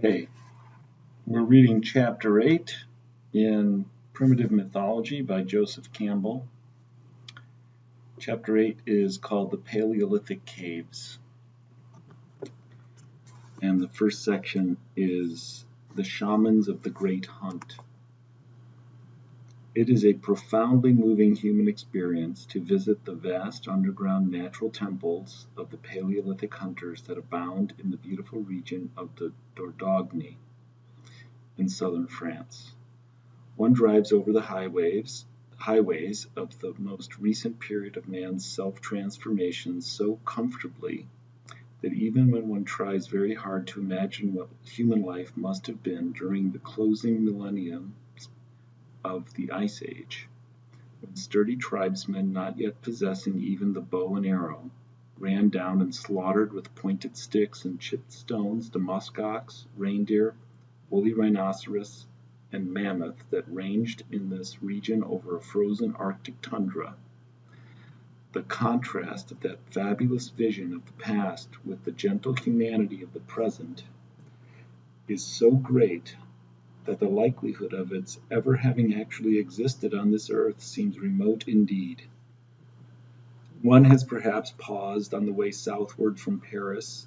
Hey, we're reading Chapter 8 in Primitive Mythology by Joseph Campbell. Chapter 8 is called The Paleolithic Caves. And the first section is The Shamans of the Great Hunt. It is a profoundly moving human experience to visit the vast underground natural temples of the Paleolithic hunters that abound in the beautiful region of the Dordogne in southern France. One drives over the highways of the most recent period of man's self-transformation so comfortably that even when one tries very hard to imagine what human life must have been during the closing millennium of the Ice Age, when sturdy tribesmen not yet possessing even the bow and arrow ran down and slaughtered with pointed sticks and chipped stones the muskox, reindeer, woolly rhinoceros, and mammoth that ranged in this region over a frozen Arctic tundra. The contrast of that fabulous vision of the past with the gentle humanity of the present is so great that the likelihood of its ever having actually existed on this earth seems remote indeed. One has perhaps paused on the way southward from Paris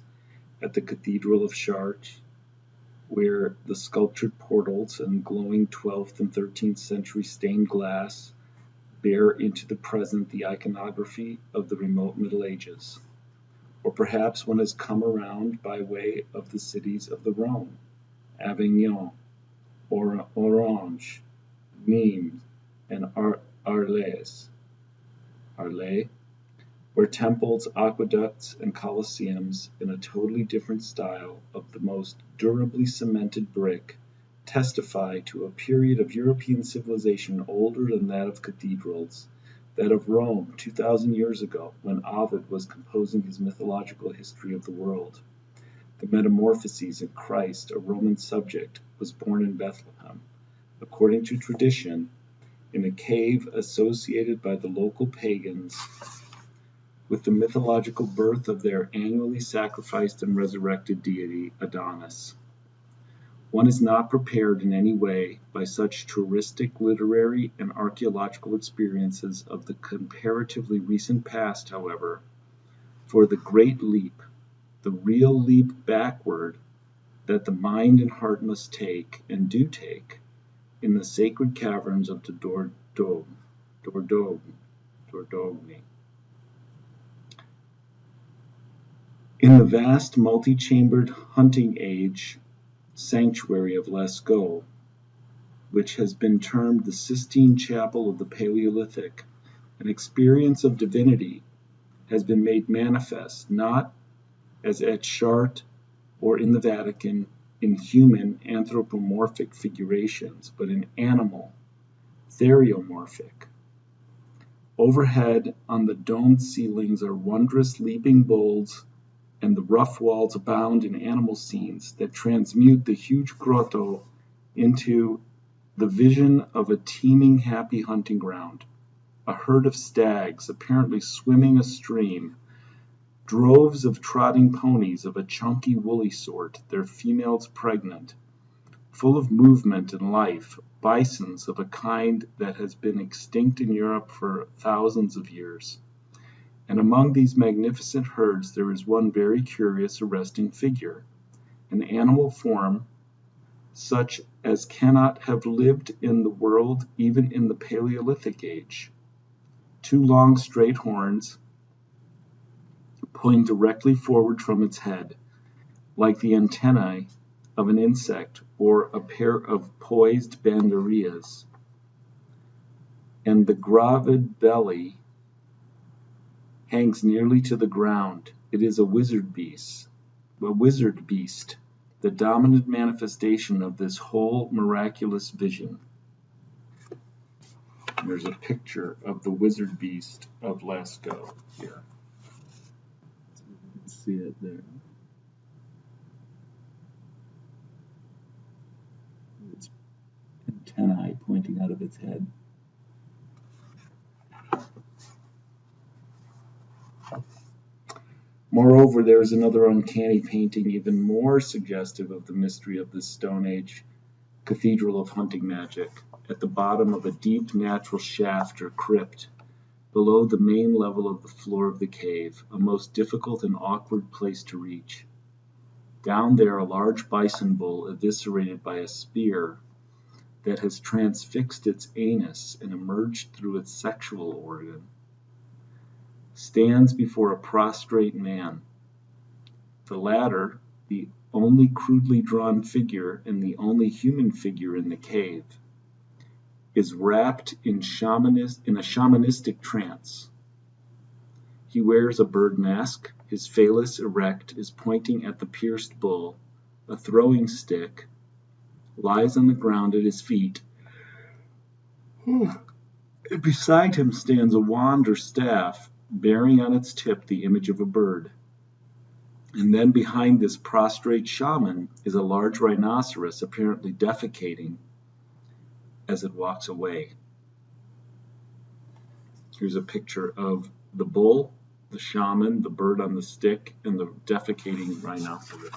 at the Cathedral of Chartres, where the sculptured portals and glowing 12th and 13th century stained glass bear into the present the iconography of the remote Middle Ages. Or perhaps one has come around by way of the cities of the Rhone, Avignon, Orange, Nimes, and Arles, where temples, aqueducts, and colosseums in a totally different style of the most durably cemented brick testify to a period of European civilization older than that of cathedrals, that of Rome 2,000 years ago, when Ovid was composing his mythological history of the world. The Metamorphoses of Christ, a Roman subject, was born in Bethlehem, according to tradition, in a cave associated by the local pagans with the mythological birth of their annually sacrificed and resurrected deity, Adonis. One is not prepared in any way by such touristic, literary, and archaeological experiences of the comparatively recent past, however, for the great leap, the real leap backward that the mind and heart must take, and do take, in the sacred caverns of the Dordogne. In the vast multi-chambered hunting age sanctuary of Lascaux, which has been termed the Sistine Chapel of the Paleolithic, an experience of divinity has been made manifest, not as at Chartres or in the Vatican, in human anthropomorphic figurations, but in animal, theriomorphic. Overhead on the domed ceilings are wondrous leaping bulls, and the rough walls abound in animal scenes that transmute the huge grotto into the vision of a teeming happy hunting ground. A herd of stags apparently swimming a stream, droves of trotting ponies of a chunky woolly sort, their females pregnant, full of movement and life, bisons of a kind that has been extinct in Europe for thousands of years. And among these magnificent herds there is one very curious, arresting figure, an animal form such as cannot have lived in the world even in the Paleolithic age. Two long straight horns pointing directly forward from its head, like the antennae of an insect or a pair of poised banderillas, and the gravid belly hangs nearly to the ground. It is a wizard beast, the dominant manifestation of this whole miraculous vision. There's a picture of the wizard beast of Lascaux here. You can see it there. Its antennae pointing out of its head. Moreover, there is another uncanny painting even more suggestive of the mystery of this Stone Age cathedral of hunting magic, at the bottom of a deep natural shaft or crypt, below the main level of the floor of the cave, a most difficult and awkward place to reach. Down there a large bison bull, eviscerated by a spear that has transfixed its anus and emerged through its sexual organ, stands before a prostrate man. The latter, the only crudely drawn figure and the only human figure in the cave, is wrapped in a shamanistic trance. He wears a bird mask, his phallus erect is pointing at the pierced bull, a throwing stick lies on the ground at his feet. Beside him stands a wand or staff, bearing on its tip the image of a bird. And then behind this prostrate shaman is a large rhinoceros apparently defecating as it walks away. Here's a picture of the bull, the shaman, the bird on the stick, and the defecating rhinoceros.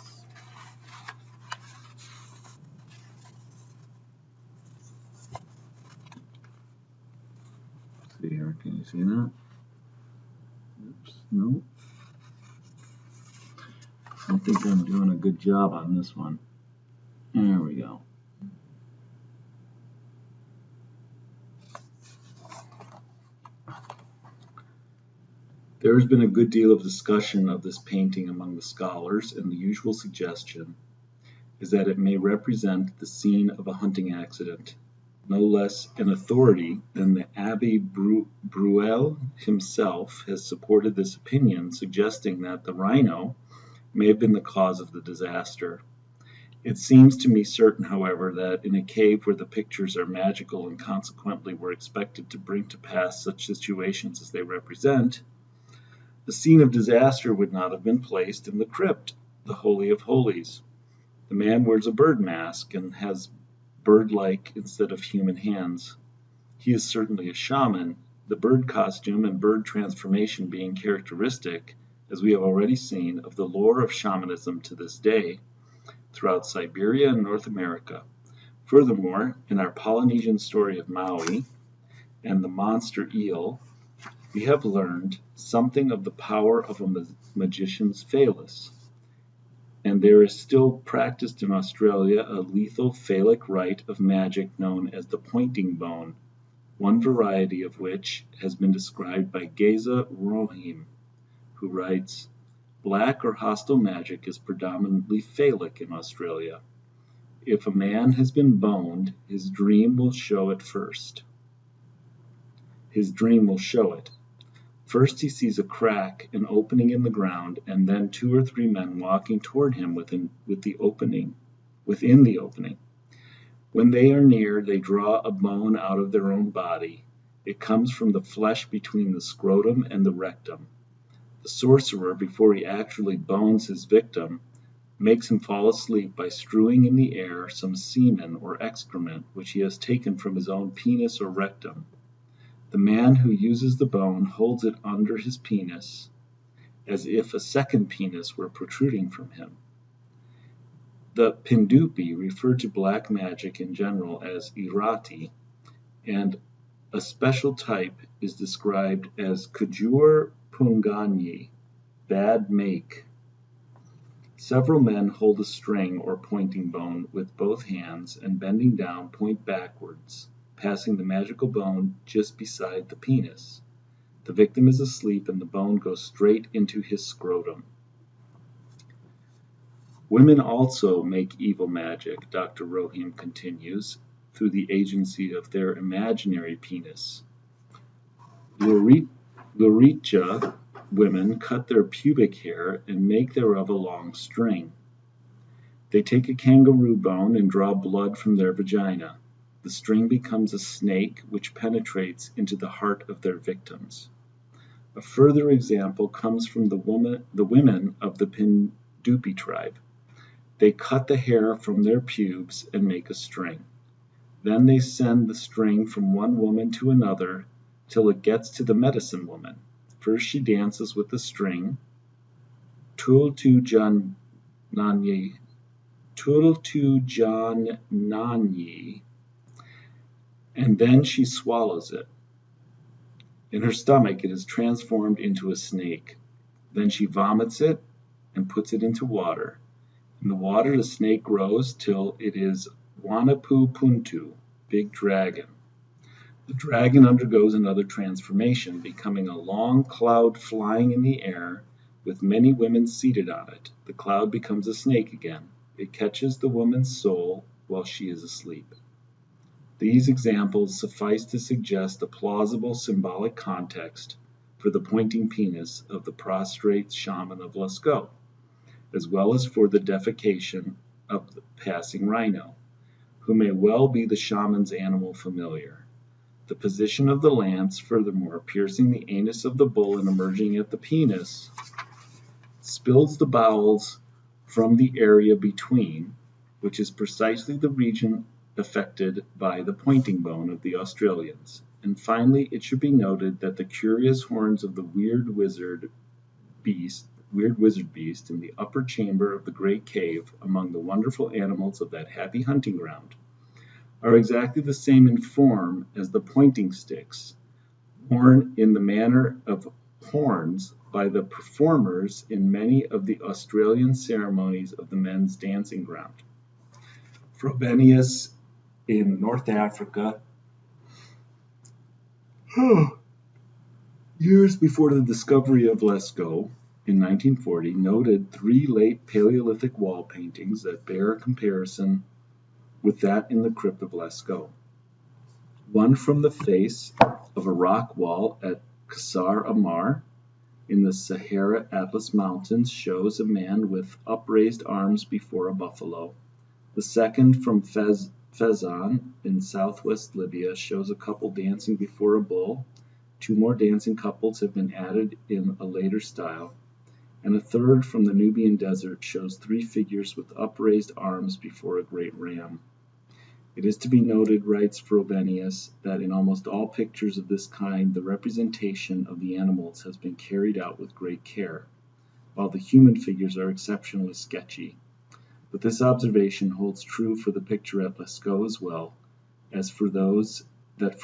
See here, can you see that? Oops, no. I don't think I'm doing a good job on this one. There we go. There has been a good deal of discussion of this painting among the scholars, and the usual suggestion is that it may represent the scene of a hunting accident. No less an authority than the Abbé Bruel himself has supported this opinion, suggesting that the rhino may have been the cause of the disaster. It seems to me certain, however, that in a cave where the pictures are magical and consequently were expected to bring to pass such situations as they represent, the scene of disaster would not have been placed in the crypt, the Holy of Holies. The man wears a bird mask and has bird-like instead of human hands. He is certainly a shaman, the bird costume and bird transformation being characteristic, as we have already seen, of the lore of shamanism to this day, throughout Siberia and North America. Furthermore, in our Polynesian story of Maui and the monster eel, we have learned something of the power of a magician's phallus, and there is still practiced in Australia a lethal phallic rite of magic known as the pointing bone, one variety of which has been described by Geza Rohim, who writes, "Black or hostile magic is predominantly phallic in Australia. If a man has been boned, his dream will show it first. His dream will show it. First he sees a crack, an opening in the ground, and then 2 or 3 men walking toward him within the opening. When they are near, they draw a bone out of their own body. It comes from the flesh between the scrotum and the rectum. The sorcerer, before he actually bones his victim, makes him fall asleep by strewing in the air some semen or excrement which he has taken from his own penis or rectum. The man who uses the bone holds it under his penis, as if a second penis were protruding from him." The Pindupi refer to black magic in general as irati, and a special type is described as kujur punganyi, bad make. Several men hold a string or pointing bone with both hands and bending down point backwards, passing the magical bone just beside the penis. The victim is asleep and the bone goes straight into his scrotum. Women also make evil magic, Dr. Rohim continues, through the agency of their imaginary penis. Luritja women cut their pubic hair and make thereof a long string. They take a kangaroo bone and draw blood from their vagina. The string becomes a snake which penetrates into the heart of their victims. A further example comes from the women of the Pindupi tribe. They cut the hair from their pubes and make a string. Then they send the string from one woman to another till it gets to the medicine woman. First she dances with the string, Tultujanani, and then she swallows it. In her stomach it is transformed into a snake. Then she vomits it and puts it into water. In the water the snake grows till it is Wanapu Puntu, big dragon. The dragon undergoes another transformation, becoming a long cloud flying in the air with many women seated on it. The cloud becomes a snake again. It catches the woman's soul while she is asleep. These examples suffice to suggest a plausible symbolic context for the pointing penis of the prostrate shaman of Lascaux, as well as for the defecation of the passing rhino, who may well be the shaman's animal familiar. The position of the lance, furthermore, piercing the anus of the bull and emerging at the penis, spills the bowels from the area between, which is precisely the region affected by the pointing bone of the Australians. And finally, it should be noted that the curious horns of the weird wizard beast in the upper chamber of the great cave, among the wonderful animals of that happy hunting ground, are exactly the same in form as the pointing sticks, worn in the manner of horns by the performers in many of the Australian ceremonies of the men's dancing ground. Frobenius in North Africa, years before the discovery of Lascaux in 1940, noted 3 late Paleolithic wall paintings that bear a comparison with that in the crypt of Lascaux. One from the face of a rock wall at Qasr Amar in the Sahara Atlas Mountains shows a man with upraised arms before a buffalo. The second from Fezzan in southwest Libya shows a couple dancing before a bull. 2 more dancing couples have been added in a later style. And a third from the Nubian desert shows 3 figures with upraised arms before a great ram. It is to be noted, writes Frobenius, that in almost all pictures of this kind the representation of the animals has been carried out with great care, while the human figures are exceptionally sketchy. But this observation holds true for the picture at Lascaux as well as for those that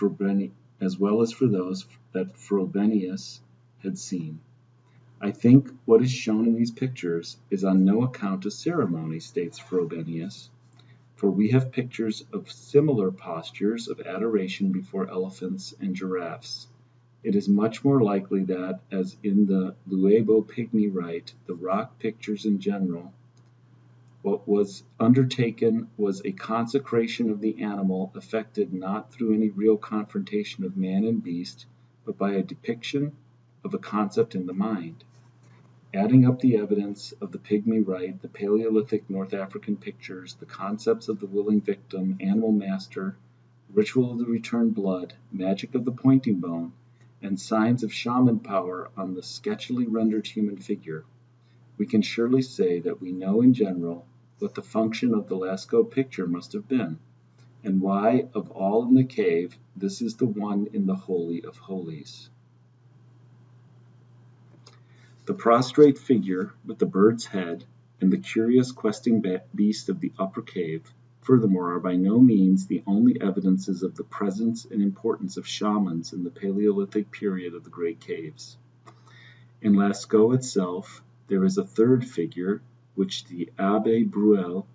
Frobenius had seen. I think what is shown in these pictures is on no account a ceremony, states Frobenius, for we have pictures of similar postures of adoration before elephants and giraffes. It is much more likely that, as in the Luebo pygmy rite, the rock pictures in general, what was undertaken was a consecration of the animal effected not through any real confrontation of man and beast, but by a depiction of a concept in the mind. Adding up the evidence of the pygmy rite, the Paleolithic North African pictures, the concepts of the willing victim, animal master, ritual of the returned blood, magic of the pointing bone, and signs of shaman power on the sketchily rendered human figure, we can surely say that we know in general what the function of the Lascaux picture must have been, and why, of all in the cave, this is the one in the Holy of Holies. The prostrate figure with the bird's head and the curious questing beast of the upper cave, furthermore, are by no means the only evidences of the presence and importance of shamans in the Paleolithic period of the Great Caves. In Lascaux itself, there is a third figure, which the Abbé Bruel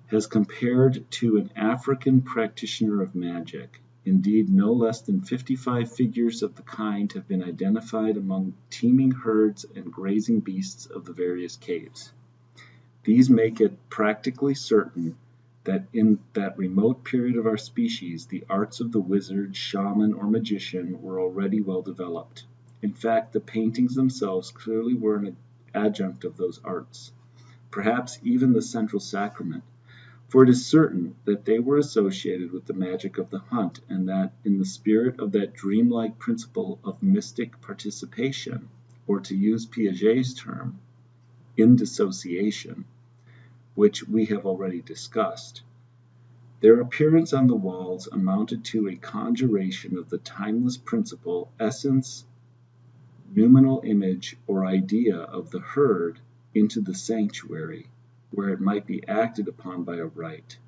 has compared to an African practitioner of magic. Indeed, no less than 55 figures of the kind have been identified among teeming herds and grazing beasts of the various caves. These make it practically certain that in that remote period of our species, the arts of the wizard, shaman, or magician were already well developed. In fact, the paintings themselves clearly were an adjunct of those arts, perhaps even the central sacrament, for it is certain that they were associated with the magic of the hunt, and that in the spirit of that dreamlike principle of mystic participation, or to use Piaget's term, indissociation, which we have already discussed, their appearance on the walls amounted to a conjuration of the timeless principle, essence, noumenal image or idea of the herd into the sanctuary, where it might be acted upon by a rite.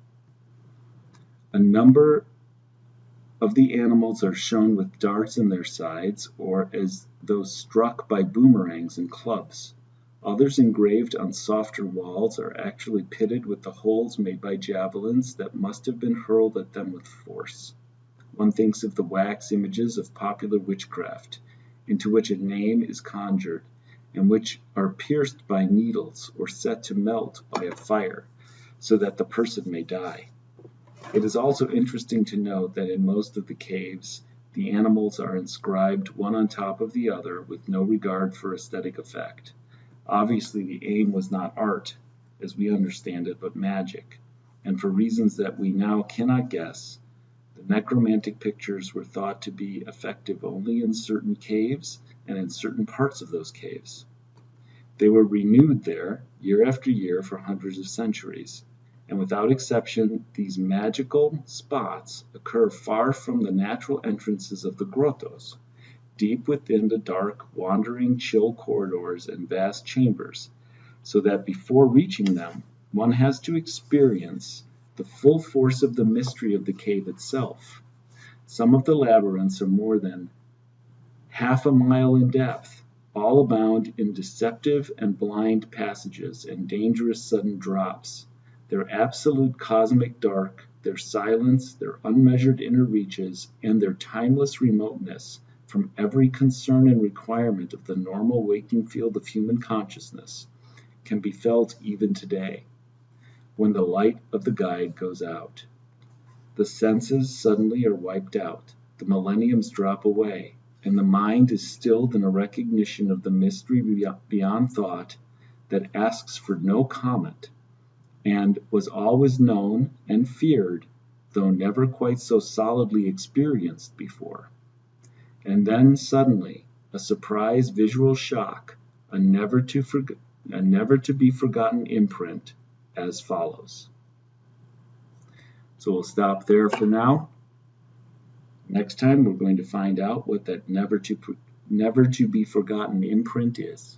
A number of the animals are shown with darts in their sides, or as though struck by boomerangs and clubs. Others engraved on softer walls are actually pitted with the holes made by javelins that must have been hurled at them with force. One thinks of the wax images of popular witchcraft, into which a name is conjured, and which are pierced by needles or set to melt by a fire, so that the person may die. It is also interesting to note that in most of the caves, the animals are inscribed one on top of the other with no regard for aesthetic effect. Obviously, the aim was not art, as we understand it, but magic, and for reasons that we now cannot guess, the necromantic pictures were thought to be effective only in certain caves and in certain parts of those caves. They were renewed there, year after year, for hundreds of centuries, and without exception, these magical spots occur far from the natural entrances of the grottos, deep within the dark, wandering, chill corridors and vast chambers, so that before reaching them, one has to experience the full force of the mystery of the cave itself. Some of the labyrinths are more than half a mile in depth, all abound in deceptive and blind passages and dangerous sudden drops. Their absolute cosmic dark, their silence, their unmeasured inner reaches, and their timeless remoteness from every concern and requirement of the normal waking field of human consciousness can be felt even today, when the light of the guide goes out. The senses suddenly are wiped out, the millenniums drop away, and the mind is stilled in a recognition of the mystery beyond thought that asks for no comment, and was always known and feared, though never quite so solidly experienced before. And then suddenly, a surprise visual shock, a never to be forgotten imprint, as follows. So we'll stop there for now. Next time we're going to find out what that never to be forgotten imprint is.